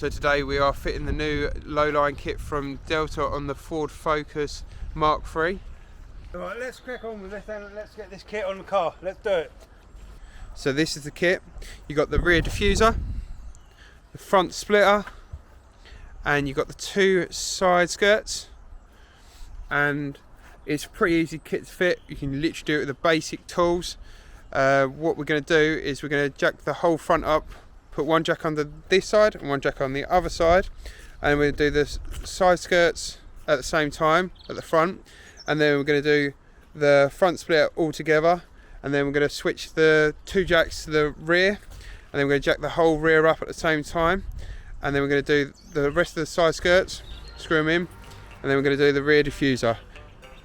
So today we are fitting the new low-line kit from Delta on the Ford Focus Mark III. Alright, let's crack on with this then. Let's get this kit on the car. Let's do it. So this is the kit. You got the rear diffuser, the front splitter, and you got the two side skirts. And it's a pretty easy kit to fit. You can literally do it with the basic tools. What we're going to do is we're going to jack the whole front up, put one jack under this side and one jack on the other side, and we're going to do the side skirts at the same time at the front, and then we're going to do the front splitter all together, and then we're going to switch the two jacks to the rear, and then we're going to jack the whole rear up at the same time, and then we're going to do the rest of the side skirts, screw them in, and then we're going to do the rear diffuser,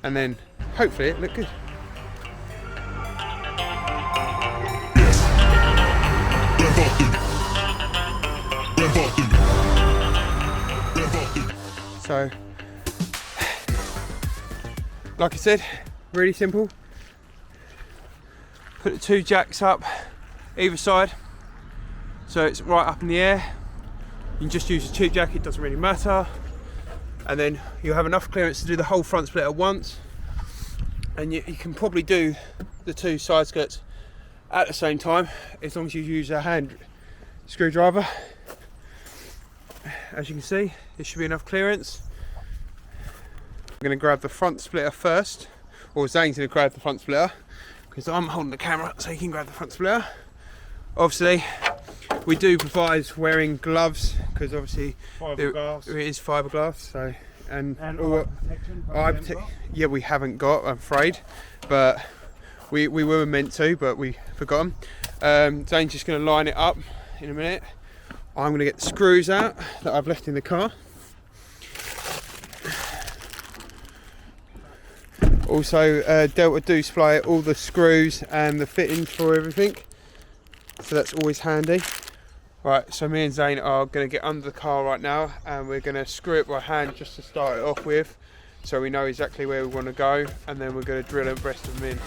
and then hopefully it look good. So, like I said, really simple. Put the two jacks up either side, so it's right up in the air. You can just use a cheap jack, it doesn't really matter. And then you'll have enough clearance to do the whole front split at once. And you can probably do the two side skirts at the same time, as long as you use a hand screwdriver. As you can see, there should be enough clearance. I'm going to grab the front splitter first, or Zane's going to grab the front splitter, because I'm holding the camera so he can grab the front splitter. Obviously, we do provide wearing gloves, because obviously it is fiberglass. So and all protection. Yeah, we haven't got, I'm afraid, but we were meant to, but we forgot them. Zane's just going to line it up in a minute. I'm going to get the screws out that I've left in the car. Also, Delta do supply all the screws and the fittings for everything, so that's always handy. Right, so me and Zane are going to get under the car right now, and we're going to screw it by hand just to start it off with, so we know exactly where we want to go, and then we're going to drill the rest of them in.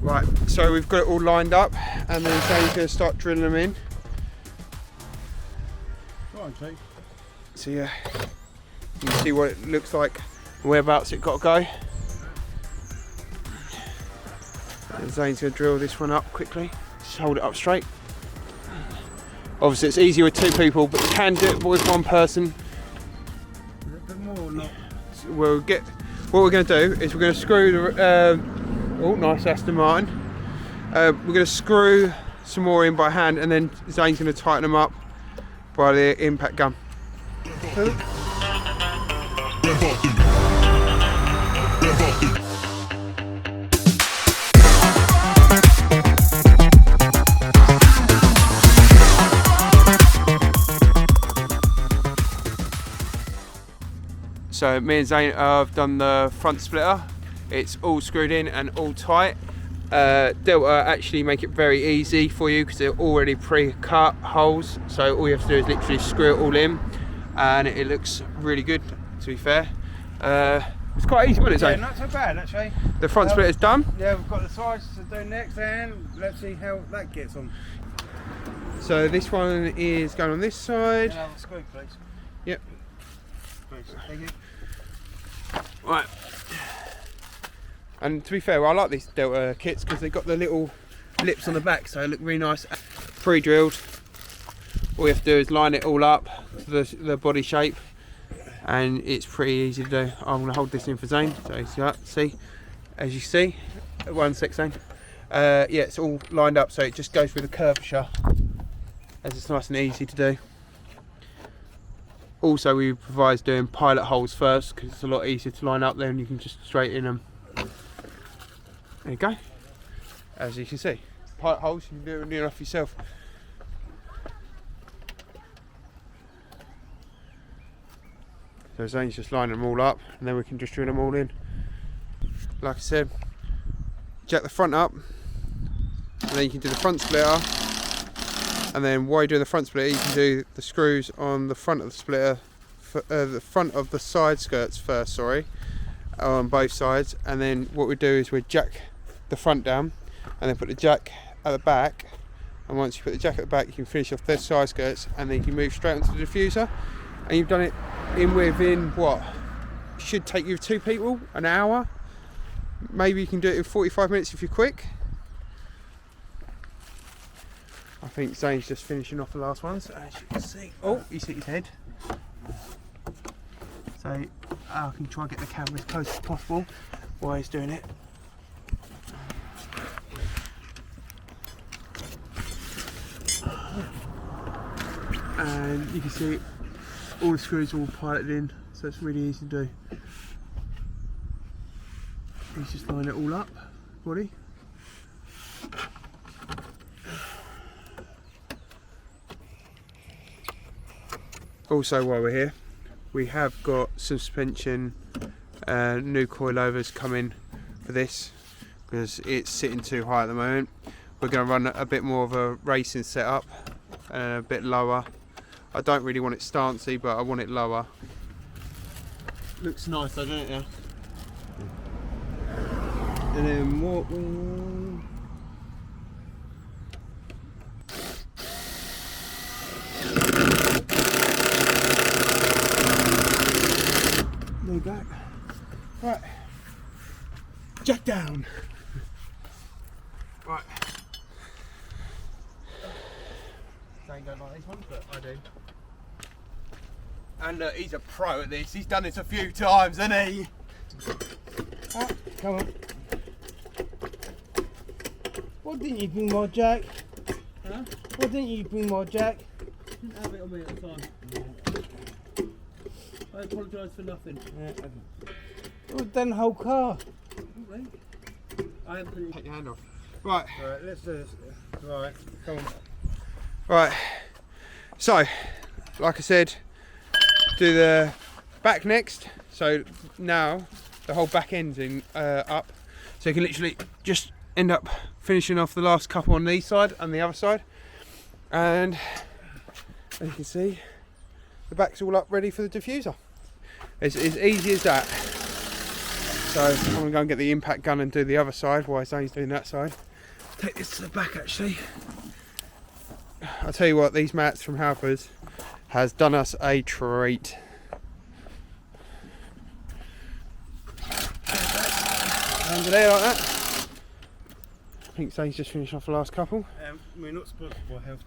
Right, so we've got it all lined up, and then Zane's going to start drilling them in. So yeah, you can see what it looks like, whereabouts it got to go. And Zane's going to drill this one up quickly. Just hold it up straight. Obviously it's easier with two people, but you can do it with one person. A bit more or not? What we're going to do is we're going to screw the oh, nice Aston Martin. We're going to screw some more in by hand, and then Zane's going to tighten them up by the impact gun. So me and Zane have done the front splitter. It's all screwed in and all tight. Delta actually make it very easy for you because they're already pre-cut holes, so all you have to do is literally screw it all in, and it looks really good, to be fair. It's quite easy, wasn't it, Zane? Yeah, not so bad actually. The front splitter's done. Yeah, we've got the sides to do next, and let's see how that gets on. So this one is going on this side. Yeah, screw, please. Yep. Please. Thank you. Right. And to be fair, I like these Delta kits because they've got the little lips on the back, so they look really nice. Pre-drilled. All you have to do is line it all up to the body shape, and it's pretty easy to do. I'm going to hold this in for Zane, so see, as you see, one sec, Zane. Yeah, it's all lined up, so it just goes with the curvature, as it's nice and easy to do. Also, we provide doing pilot holes first because it's a lot easier to line up there, and you can just straighten them. There you go. As you can see, pilot holes, you can do it near enough yourself. So Zane's just lining them all up, and then we can just drill them all in. Like I said, jack the front up, and then you can do the front splitter, And then while you're doing the front splitter, you can do the screws on the front of the splitter, the front of the side skirts first, sorry, on both sides. And then what we do is we jack the front down and then put the jack at the back. And once you put the jack at the back, you can finish off the side skirts and then you can move straight onto the diffuser. And you've done it within what should take you 2 people an hour. Maybe you can do it in 45 minutes if you're quick. I think Zane's just finishing off the last ones, as you can see. Oh, he's hit his head. So I can try and get the camera as close as possible while he's doing it. And you can see all the screws are all piloted in, so it's really easy to do. He's just lining it all up, body. Also, while we're here, we have got suspension, new coilovers coming for this because it's sitting too high at the moment. We're going to run a bit more of a racing setup and a bit lower. I don't really want it stancy, but I want it lower. Looks nice though, doesn't it now? And then what? There you go. Right. Jack down. Right. Don't go like these ones, but I do. And he's a pro at this. He's done this a few times, hasn't he? Ah, come on. Why didn't you bring my jack? Huh? Why didn't you bring my jack? Didn't have it on me at the time. I apologise for nothing. Yeah. Well, done the whole car. Okay. I haven't put it. Take your hand off. Right. Right, let's do this. Right, come on. Right. So, like I said, do the back next. So now the whole back end's in up. So you can literally just end up finishing off the last couple on this side and the other side. And as you can see, the back's all up ready for the diffuser. It's as easy as that. So I'm going to go and get the impact gun and do the other side while Zane's doing that side. Take this to the back actually. I'll tell you what, these mats from Halpers has done us a treat. Under there like that. I think Zane's just finished off the last couple. We're not sponsored by Health.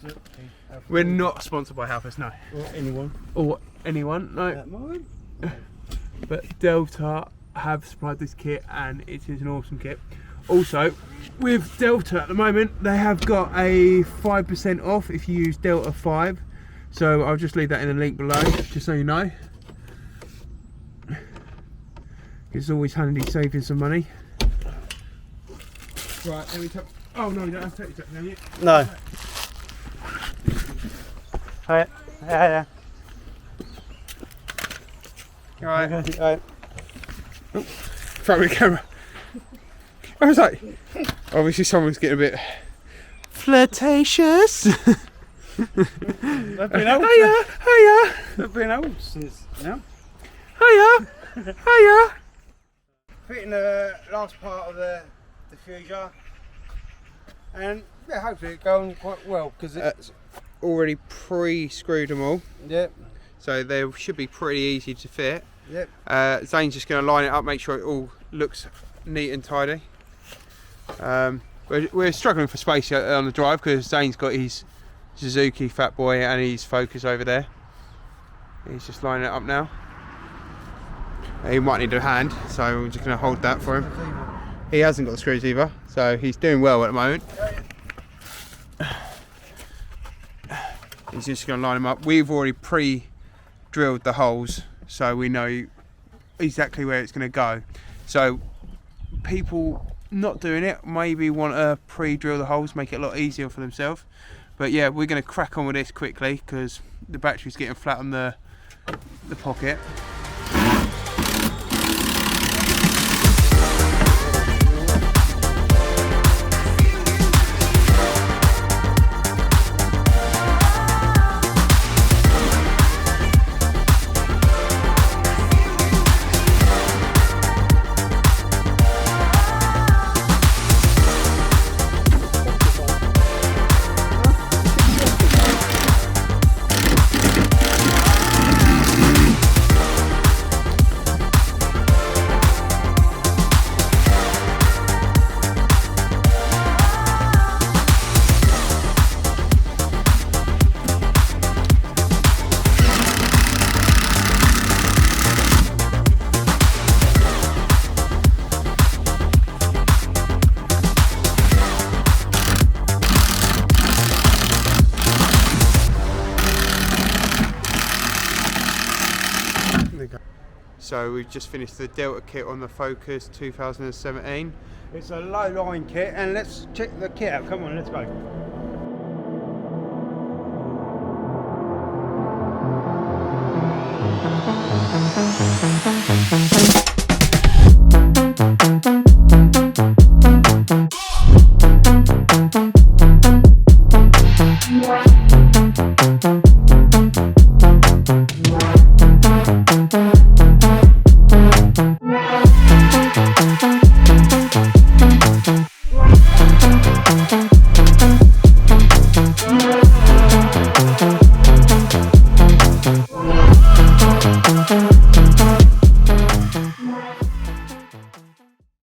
We're not sponsored by Halpers, no. Or anyone. Or anyone, no. That moment. But Delta have supplied this kit and it is an awesome kit. Also, with Delta at the moment, they have got a 5% off if you use Delta 5. So I'll just leave that in the link below, just so you know. It's always handy saving some money. Right, let me take. Oh no, you don't have to take that down yet. No. Hiya. Hiya. Alright. Alright. Throw me the camera. I was like, obviously someone's getting a bit flirtatious. They've been old. Hiya, hiya, They've been old since now. hiya, hiya. Fitting the last part of the diffuser, and yeah, hopefully it's going quite well because it's Already pre-screwed them all, yep, so they should be pretty easy to fit. yep. Zane's just going to line it up, make sure it all looks neat and tidy. We're struggling for space on the drive because Zane's got his Suzuki Fat Boy and his Focus over there. He's just lining it up now. He might need a hand, so I'm just going to hold that for him. He hasn't got the screws either, so he's doing well at the moment. He's just going to line them up. We've already pre-drilled the holes, so we know exactly where it's going to go. So people not doing it maybe want to pre-drill the holes, make it a lot easier for themselves. But yeah, we're going to crack on with this quickly because the battery's getting flat on the pocket. So we've just finished the Delta kit on the Focus 2017. It's a low line kit, and let's check the kit out. Come on, let's go.